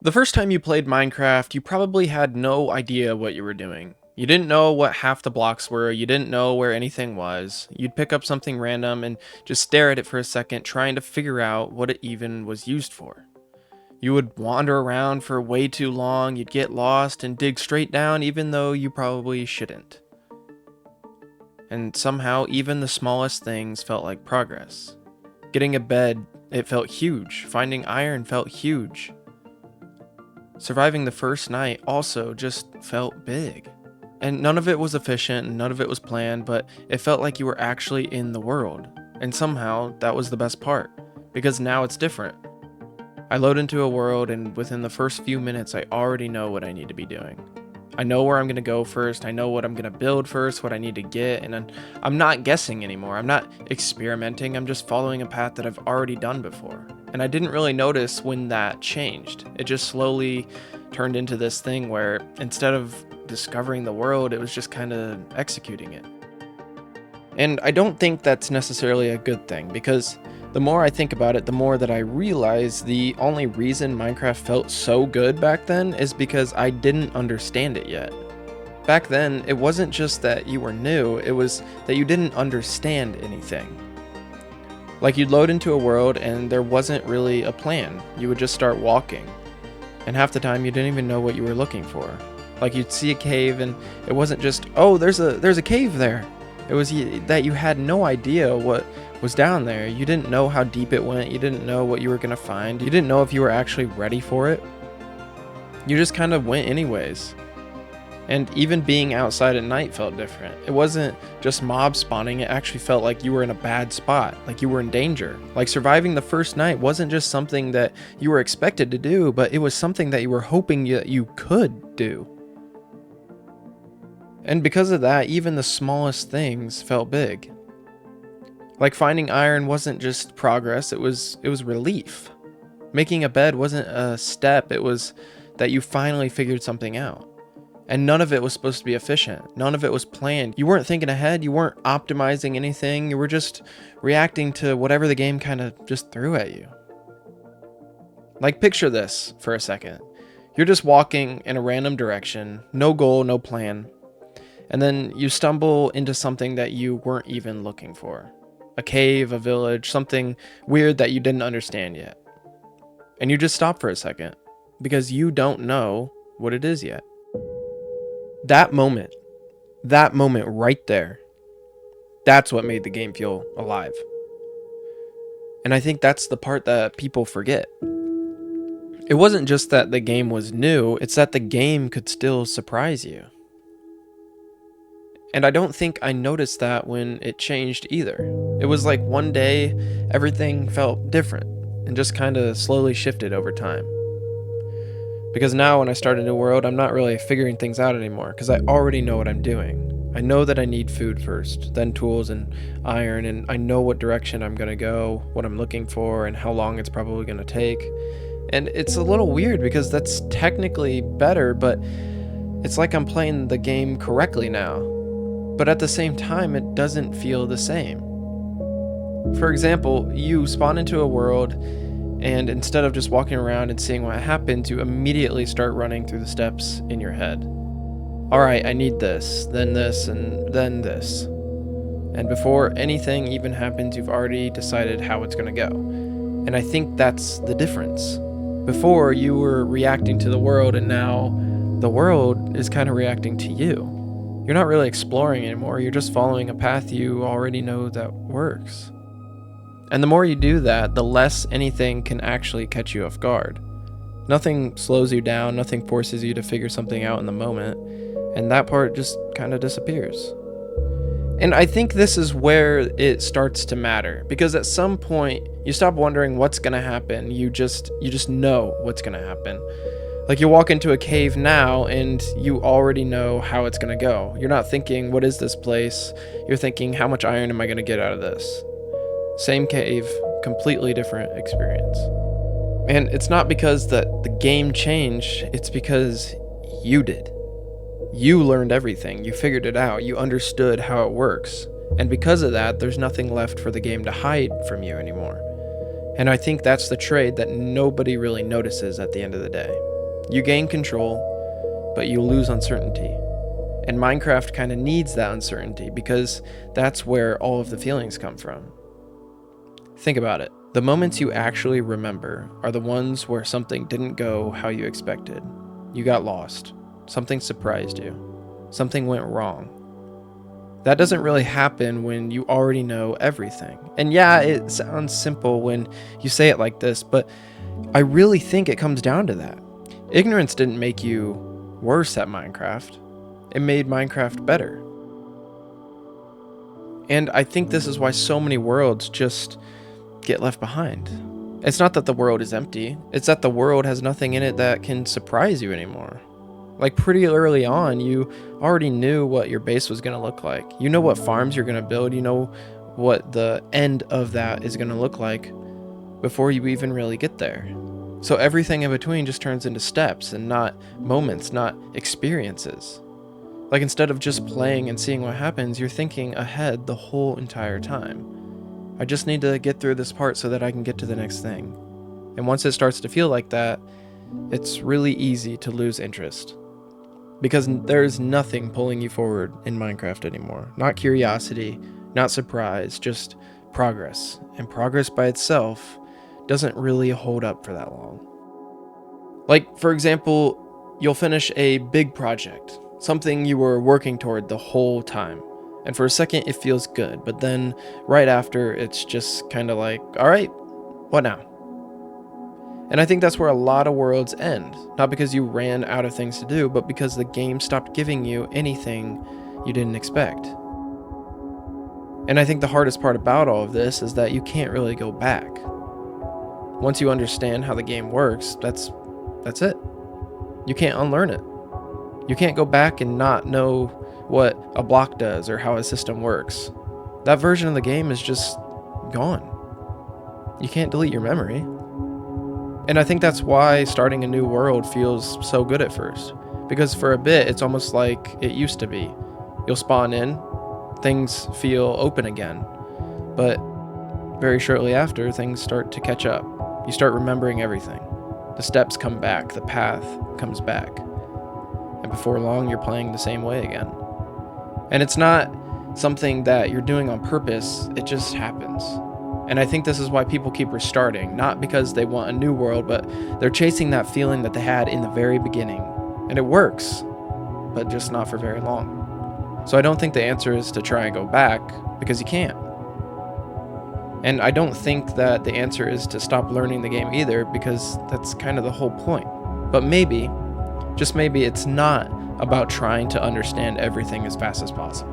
The first time you played Minecraft, you probably had no idea what you were doing. You didn't know what half the blocks were, you didn't know where anything was. You'd pick up something random and just stare at it for a second, trying to figure out what it even was used for. You would wander around for way too long, you'd get lost and dig straight down even though you probably shouldn't. And somehow, even the smallest things felt like progress. Getting a bed, it felt huge. Finding iron felt huge. Surviving the first night also just felt big. And none of it was efficient and none of it was planned, but it felt like you were actually in the world. And somehow that was the best part, because now it's different. I load into a world and within the first few minutes I already know what I need to be doing. I know where I'm going to go first, I know what I'm going to build first, what I need to get, and I'm not guessing anymore. I'm not experimenting, I'm just following a path that I've already done before. And I didn't really notice when that changed. It just slowly turned into this thing where instead of discovering the world, it was just kind of executing it. And I don't think that's necessarily a good thing, because the more I think about it, the more that I realize the only reason Minecraft felt so good back then is because I didn't understand it yet. Back then, it wasn't just that you were new, it was that you didn't understand anything. Like, you'd load into a world and there wasn't really a plan. You would just start walking. And half the time you didn't even know what you were looking for. Like, you'd see a cave and it wasn't just, oh, there's a cave there. It was that you had no idea what was down there. You didn't know how deep it went. You didn't know what you were going to find. You didn't know if you were actually ready for it. You just kind of went anyways. And even being outside at night felt different. It wasn't just mob spawning, it actually felt like you were in a bad spot, like you were in danger. Like, surviving the first night wasn't just something that you were expected to do, but it was something that you were hoping you could do. And because of that, even the smallest things felt big. Like, finding iron wasn't just progress, it was relief. Making a bed wasn't a step, it was that you finally figured something out. And none of it was supposed to be efficient. None of it was planned. You weren't thinking ahead, you weren't optimizing anything, you were just reacting to whatever the game kind of just threw at you. Like, picture this for a second. You're just walking in a random direction, no goal, no plan. And then you stumble into something that you weren't even looking for. A cave, a village, something weird that you didn't understand yet. And you just stop for a second, because you don't know what it is yet. That moment right there, that's what made the game feel alive. And I think that's the part that people forget. It wasn't just that the game was new, it's that the game could still surprise you. And I don't think I noticed that when it changed either. It was like one day, everything felt different and just kind of slowly shifted over time. Because now when I start a new world, I'm not really figuring things out anymore because I already know what I'm doing. I know that I need food first, then tools and iron, and I know what direction I'm going to go, what I'm looking for, and how long it's probably going to take. And it's a little weird because that's technically better, but it's like I'm playing the game correctly now. But at the same time, it doesn't feel the same. For example, you spawn into a world, and instead of just walking around and seeing what happens, you immediately start running through the steps in your head. Alright, I need this, and then this. And before anything even happens, you've already decided how it's going to go. And I think that's the difference. Before, you were reacting to the world, and now the world is kind of reacting to you. You're not really exploring anymore, you're just following a path you already know that works. And the more you do that, the less anything can actually catch you off guard. Nothing slows you down, nothing forces you to figure something out in the moment, and that part just kind of disappears. And I think this is where it starts to matter, because at some point, you stop wondering what's gonna happen, you just know what's gonna happen. Like, you walk into a cave now and you already know how it's going to go. You're not thinking, what is this place? You're thinking, how much iron am I going to get out of this? Same cave, completely different experience. And it's not because that the game changed, it's because you did. You learned everything, you figured it out, you understood how it works. And because of that, there's nothing left for the game to hide from you anymore. And I think that's the trade that nobody really notices at the end of the day. You gain control, but you lose uncertainty. And Minecraft kind of needs that uncertainty because that's where all of the feelings come from. Think about it. The moments you actually remember are the ones where something didn't go how you expected. You got lost. Something surprised you. Something went wrong. That doesn't really happen when you already know everything. And yeah, it sounds simple when you say it like this, but I really think it comes down to that. Ignorance didn't make you worse at Minecraft. It made Minecraft better. And I think this is why so many worlds just get left behind. It's not that the world is empty, it's that the world has nothing in it that can surprise you anymore. Like pretty early on, you already knew what your base was going to look like. You know what farms you're going to build, you know what the end of that is going to look like before you even really get there. So everything in between just turns into steps and not moments, not experiences. Like instead of just playing and seeing what happens, you're thinking ahead the whole entire time. I just need to get through this part so that I can get to the next thing. And once it starts to feel like that, it's really easy to lose interest. Because there's nothing pulling you forward in Minecraft anymore. Not curiosity, not surprise, just progress. And progress by itself doesn't really hold up for that long. Like, for example, you'll finish a big project, something you were working toward the whole time. And for a second, it feels good, but then right after, it's just kind of like, all right, what now? And I think that's where a lot of worlds end. Not because you ran out of things to do, but because the game stopped giving you anything you didn't expect. And I think the hardest part about all of this is that you can't really go back. Once you understand how the game works, that's it. You can't unlearn it. You can't go back and not know what a block does or how a system works. That version of the game is just gone. You can't delete your memory. And I think that's why starting a new world feels so good at first. Because for a bit, it's almost like it used to be. You'll spawn in, things feel open again. But very shortly after, things start to catch up. You start remembering everything. The steps come back, the path comes back. And before long, you're playing the same way again. And it's not something that you're doing on purpose, it just happens. And I think this is why people keep restarting, not because they want a new world, but they're chasing that feeling that they had in the very beginning. And it works, but just not for very long. So I don't think the answer is to try and go back, because you can't. And I don't think that the answer is to stop learning the game either, because that's kind of the whole point. But maybe, just maybe, it's not about trying to understand everything as fast as possible.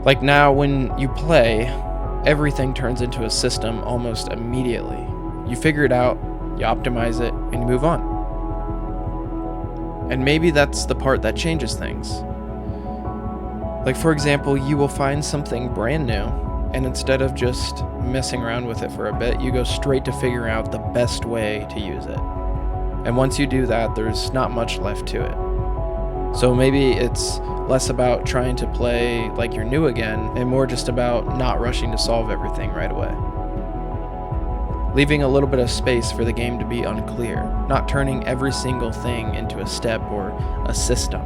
Like now, when you play, everything turns into a system almost immediately. You figure it out, you optimize it, and you move on. And maybe that's the part that changes things. Like for example, you will find something brand new, and instead of just messing around with it for a bit, you go straight to figuring out the best way to use it. And once you do that, there's not much left to it. So maybe it's less about trying to play like you're new again, and more just about not rushing to solve everything right away. Leaving a little bit of space for the game to be unclear, not turning every single thing into a step or a system.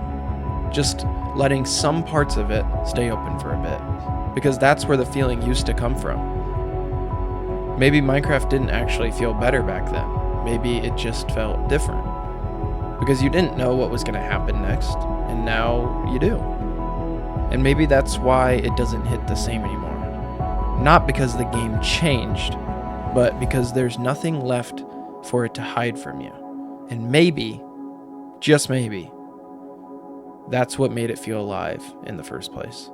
Just letting some parts of it stay open for a bit, because that's where the feeling used to come from. Maybe Minecraft didn't actually feel better back then. Maybe it just felt different. Because you didn't know what was going to happen next, and now you do. And maybe that's why it doesn't hit the same anymore. Not because the game changed, but because there's nothing left for it to hide from you. And maybe, just maybe, that's what made it feel alive in the first place.